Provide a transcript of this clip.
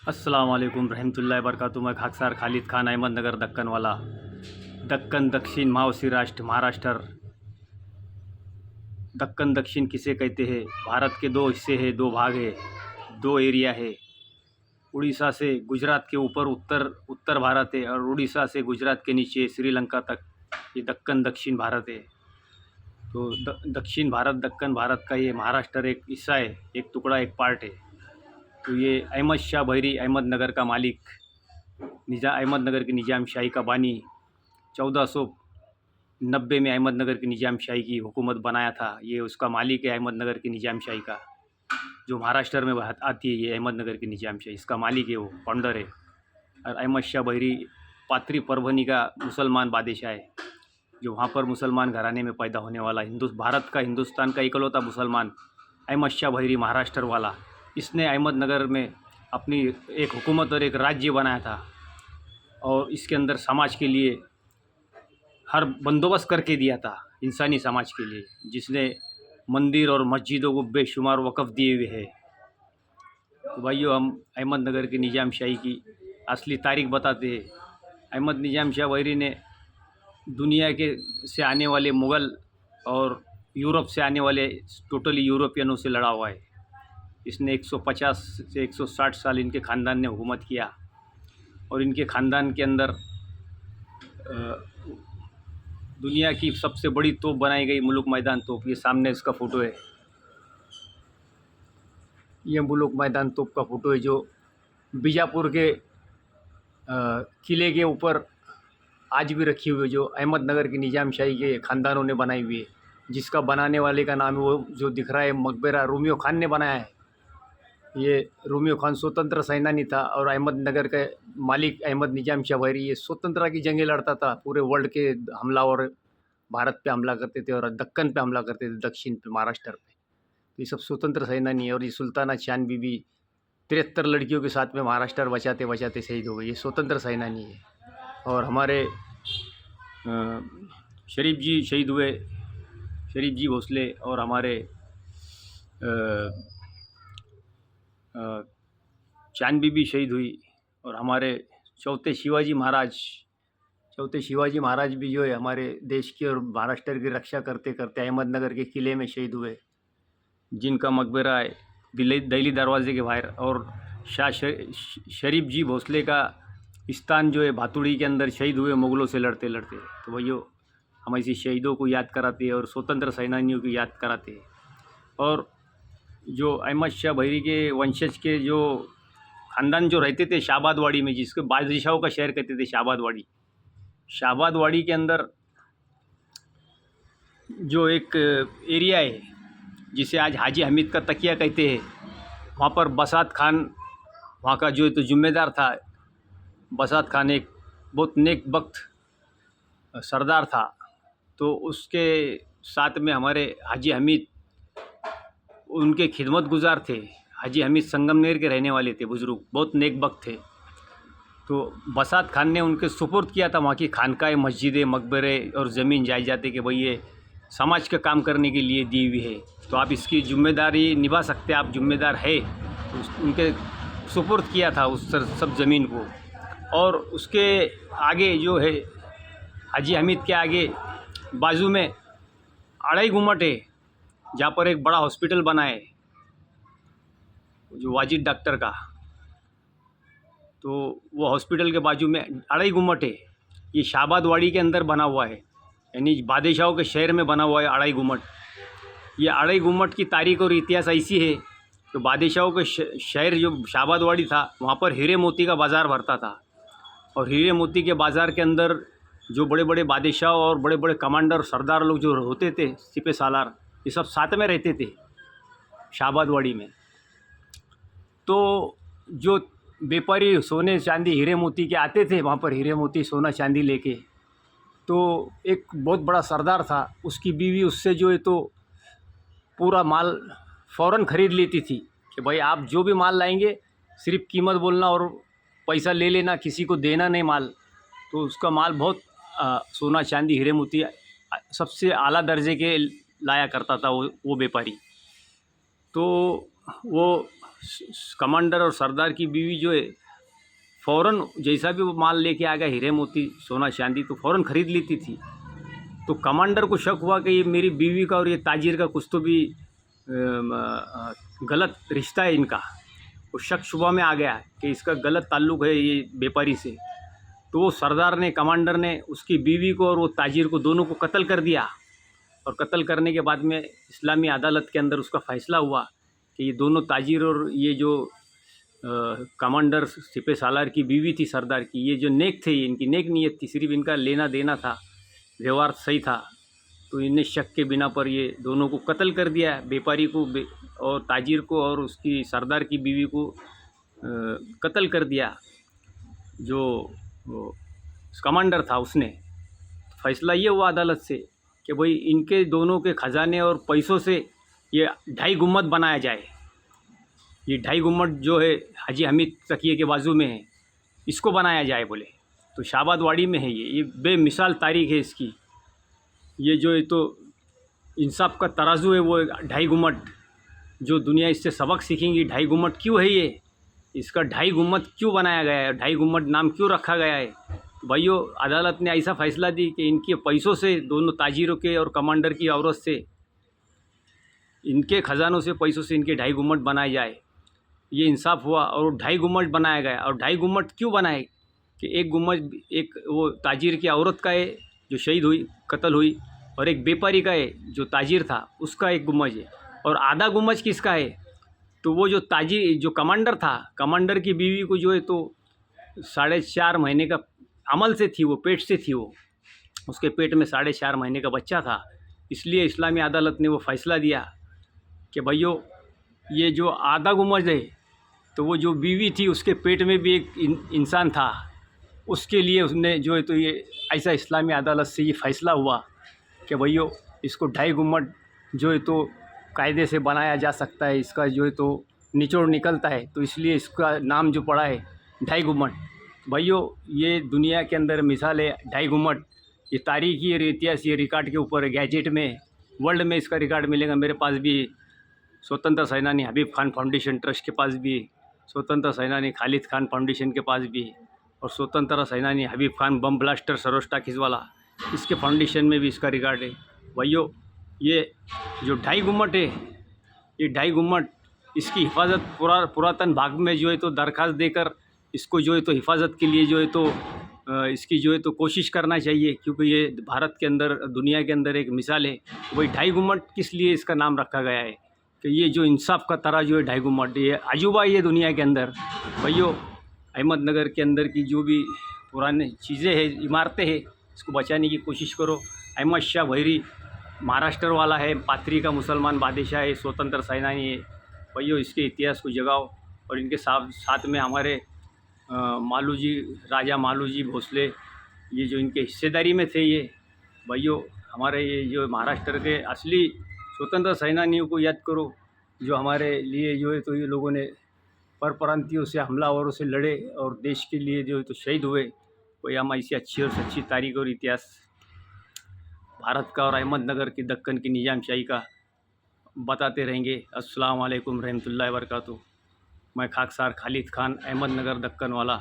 अस्सलाम वालेकुम रहमतुल्लाहि वबरकातुहू। मैं खाकसार खालिद खान, अहमदनगर दक्कन वाला। दक्कन दक्षिण महावसी राष्ट्र महाराष्ट्र। दक्कन दक्षिण किसे कहते हैं? भारत के दो हिस्से हैं, दो भाग है, दो एरिया है। उड़ीसा से गुजरात के ऊपर उत्तर उत्तर भारत है, और उड़ीसा से गुजरात के नीचे श्रीलंका तक ये दक्कन दक्षिण भारत है। तो दक्षिण भारत, दक्कन भारत का ये महाराष्ट्र एक हिस्सा है, एक टुकड़ा, एक पार्ट है। तो ये अहमद शाह बहरी, अहमदनगर का मालिक, अहमदनगर की निज़ाम शाही का बानी, 1490 में अहमदनगर की निज़ाम शाही की हुकूमत बनाया था। ये उसका मालिक है, अहमदनगर की निज़ाम शाही का, जो महाराष्ट्र में आती है। ये अहमदनगर की निज़ाम शाही, इसका मालिक है, वो फाउंडर है। और अहमद शाह बहरी पात्री परभनी का मुसलमान बादशाह है, जो वहाँ पर मुसलमान घराने में पैदा होने वाला भारत का, हिंदुस्तान का इकलौता मुसलमान अहमद शाह बहरी, महाराष्ट्र वाला। इसने अहमदनगर में अपनी एक हुकूमत और एक राज्य बनाया था, और इसके अंदर समाज के लिए हर बंदोबस्त करके दिया था, इंसानी समाज के लिए, जिसने मंदिर और मस्जिदों को बेशुमार वक़्फ़ दिए हुए हैं। तो भाइयों, हम अहमदनगर की निज़ाम शाही की असली तारीख बताते हैं। अहमद निज़ाम शाह बहरी ने दुनिया के से आने वाले मुग़ल और यूरोप से आने वाले टोटली यूरोपियनों से लड़ा हुआ है। इसने 150 से 160 साल इनके ख़ानदान ने हुकूमत किया, और इनके ख़ानदान के अंदर दुनिया की सबसे बड़ी तोप बनाई गई, मुलुक मैदान तोप। ये सामने इसका फ़ोटो है, ये मुलुक मैदान तोप का फ़ोटो है, जो बीजापुर के किले के ऊपर आज भी रखी हुई है, जो अहमदनगर की निज़ाम शाही के ख़ानदानों ने बनाई हुई है, जिसका बनाने वाले का नाम है, वो जो दिख रहा है मकबरा, रोमियो खान ने बनाया है। ये रोमियो खान स्वतंत्र सेनानी था, और अहमदनगर के मालिक अहमद निज़ाम शाह बहरी ये स्वतंत्रता की जंगें लड़ता था। पूरे वर्ल्ड के हमलावर भारत पे हमला करते थे, और दक्कन पे हमला करते थे, दक्षिण पे, महाराष्ट्र पे। तो ये सब स्वतंत्र सेनानी है। और ये सुल्ताना चांद बीबी 73 लड़कियों के साथ में महाराष्ट्र बचाते बचाते शहीद हो गई। ये स्वतंत्र सेनानी है। और हमारे शरीफ जी शहीद हुए, शरीफ जी भोसले, और हमारे चांद बीबी शहीद हुई, और हमारे चौथे शिवाजी महाराज भी जो है हमारे देश की और महाराष्ट्र की रक्षा करते करते अहमदनगर के किले में शहीद हुए, जिनका मकबरा है दिल्ली दरवाजे के बाहर। और शाह शरीफ जी भोसले का स्थान जो है भातुड़ी के अंदर, शहीद हुए मुग़लों से लड़ते लड़ते। तो भैया, हम ऐसे शहीदों को याद कराते हैं और स्वतंत्र सेनानियों की याद कराते हैं। और जो अहमद शाह बहरी के वंशज के जो ख़ानदान जो रहते थे शाहबादवाड़ी में, जिसको बादशाहों का शहर कहते थे, शाहबादवाड़ी के अंदर जो एक एरिया है, जिसे आज हाजी हमीद का तकिया कहते हैं, वहाँ पर बसात खान वहाँ का जो तो ज़िम्मेदार था। बसात खान एक बहुत नेक वक्त सरदार था। तो उसके साथ में हमारे हाजी हमीद उनके खिदमत गुजार थे। हाजी हमीद संगमनेर के रहने वाले थे, बुज़ुर्ग, बहुत नेक वक्त थे। तो बसात खान ने उनके सुपुर्द किया था वहाँ की खानकाएँ, मस्जिदें, मकबरे और ज़मीन जायदादें, कि भाई ये समाज का काम करने के लिए दी हुई है, तो आप इसकी ज़िम्मेदारी निभा सकते हैं, आप ज़िम्मेदार है। तो उनके सुपुर्द किया था उस सब ज़मीन को। और उसके आगे जो है, हाजी हमीद के आगे बाजू में अढ़ाई गुम्मट है, जहाँ पर एक बड़ा हॉस्पिटल बना है, जो वाजिद डॉक्टर का। तो वो हॉस्पिटल के बाजू में अढ़ाई गुम्मट है। ये शाहबादवाड़ी के अंदर बना हुआ है, यानी बादशाहों के शहर में बना हुआ है अढ़ाई गुम्मट। ये अढ़ाई गुम्मट की तारीख और इतिहास ऐसी है, तो बादशाहों के शहर जो शाहबादवाड़ी था, वहाँ पर हीरे मोती का बाज़ार भरता था। और हीरे मोती के बाज़ार के अंदर जो बड़े बड़े बादशाह और बड़े बड़े कमांडर, सरदार लोग जो होते थे, सिपह सालार, ये सब साथ में रहते थे शाहबादवाड़ी में। तो जो व्यापारी सोने चांदी हीरे मोती के आते थे वहाँ पर, हीरे मोती सोना चांदी लेके, तो एक बहुत बड़ा सरदार था, उसकी बीवी उससे जो है तो पूरा माल फ़ौरन ख़रीद लेती थी, कि भाई आप जो भी माल लाएंगे सिर्फ कीमत बोलना और पैसा ले लेना, किसी को देना नहीं माल। तो उसका माल बहुत सोना चांदी हीरे मोती सबसे आला दर्जे के लाया करता था वो व्यापारी। तो वो कमांडर और सरदार की बीवी जो है फ़ौरन जैसा भी वो माल लेके आ गया, हीरे मोती सोना चांदी, तो फ़ौरन ख़रीद लेती थी। तो कमांडर को शक हुआ कि ये मेरी बीवी का और ये ताजिर का कुछ तो भी गलत रिश्ता है इनका। वो शक शुबा में आ गया कि इसका गलत ताल्लुक़ है ये व्यापारी से। तो वो सरदार ने, कमांडर ने उसकी बीवी को और वो ताजिर को दोनों को कत्ल कर दिया। और कत्ल करने के बाद में इस्लामी अदालत के अंदर उसका फ़ैसला हुआ कि ये दोनों ताजिर और ये जो कमांडर सिपह सालार की बीवी थी सरदार की, ये जो नेक थे, इनकी नेक नीयत थी, सिर्फ इनका लेना देना था, व्यवहार सही था। तो इन्हें शक के बिना पर ये दोनों को कत्ल कर दिया, व्यापारी को और ताजिर को और उसकी सरदार की बीवी को कत्ल कर दिया। जो कमांडर था उसने, फैसला ये हुआ अदालत से कि भाई इनके दोनों के ख़जाने और पैसों से ये 2.5 गुम्मद बनाया जाए। ये 2.5 गुम्मद जो है हाजी हमीद तकिए के बाजू में है, इसको बनाया जाए बोले। तो शाहबाद वाड़ी में है ये बेमिसाल तारीख है इसकी। ये जो है तो इंसाफ का तराजू है, वो 2.5 गुम्मद, जो दुनिया इससे सबक सीखेंगी। 2.5 गुम्मद क्यों है ये, इसका 2.5 गुम्मद क्यों बनाया गया है, 2.5 गुम्मद नाम क्यों रखा गया है। भाइयों, अदालत ने ऐसा फ़ैसला दी कि इनके पैसों से, दोनों ताजिरों के और कमांडर की औरत से, इनके ख़जानों से, पैसों से इनके 2.5 गुम्मद बनाए जाए। ये इंसाफ हुआ और 2.5 गुम्मद बनाया गया। और 2.5 गुम्मद क्यों बनाए कि एक गुम्मद एक वो ताजिर की औरत का है जो शहीद हुई, कत्ल हुई, और एक व्यापारी का है जो ताजिर था, उसका एक गुम्मद है। और आधा गुम्मद किसका है, तो वो जो ताजिर, जो कमांडर था, कमांडर की बीवी को जो है तो 4.5 महीने का अमल से थी, वो पेट से थी, वो उसके पेट में 4.5 महीने का बच्चा था। इसलिए इस्लामी अदालत ने वो फ़ैसला दिया कि भैया ये जो आधा गुम्मद है, तो वो जो बीवी थी उसके पेट में भी एक इंसान था, उसके लिए उसने जो है तो ये ऐसा इस्लामी अदालत से ये फ़ैसला हुआ कि भैया इसको 2.5 गुम्मद जो है तो कायदे से बनाया जा सकता है, इसका जो है तो निचोड़ निकलता है, तो इसलिए इसका नाम जो पड़ा है 2.5 गुम्मद। भाइयों, ये दुनिया के अंदर मिसाल है 2.5 गुम्मद। ये तारीखी और इतिहास, ये रिकॉर्ड के ऊपर है, गैजेट में, वर्ल्ड में इसका रिकॉर्ड मिलेगा। मेरे पास भी स्वतंत्र सेनानी हबीब खान फाउंडेशन ट्रस्ट के पास भी, स्वतंत्र सेनानी खालिद खान फाउंडेशन के पास भी, और स्वतंत्र सेनानी हबीब खान बम ब्लास्टर सरोज टाकिस वाला, इसके फाउंडेशन में भी इसका रिकॉर्ड है। भाइयों, ये जो 2.5 गुम्मद है, ये 2.5 गुम्मद, इसकी हिफाजत पुरातन भाग में जो है तो दरख्वास्त देकर इसको जो है तो हिफाजत के लिए जो है तो इसकी जो है तो कोशिश करना चाहिए, क्योंकि ये भारत के अंदर, दुनिया के अंदर एक मिसाल है। वही 2.5 गुम्मद किस लिए इसका नाम रखा गया है कि ये जो इंसाफ का तराजू है 2.5 गुम्मद, ये अजूबा ये दुनिया के अंदर। भाइयों, अहमदनगर के अंदर की जो भी पुरानी चीज़ें हैं, इमारतें हैं, इसको बचाने की कोशिश करो। अहमद शाह भैरी महाराष्ट्र वाला है, पाथरी का मुसलमान बादशाह है, स्वतंत्र सेनानी है। भाइयों, इसके इतिहास को जगाओ। और इनके साथ में हमारे मालूजी, राजा मालूजी भोसले, ये जो इनके हिस्सेदारी में थे, ये भाइयों हमारे ये जो महाराष्ट्र के असली स्वतंत्र सेनानियों को याद करो, जो हमारे लिए जो है तो ये लोगों ने परप्रांतियों से, हमलावरों से लड़े और देश के लिए जो है तो शहीद हुए। कोई हम ऐसी अच्छी और सच्ची तारीख और इतिहास भारत का और अहमदनगर की, दक्कन की निजामशाही का बताते रहेंगे। अस्सलाम वालेकुम रहमतुल्लाहि व बरकातुहू। मैं खाकसार खालिद खान, अहमदनगर दक्कन वाला।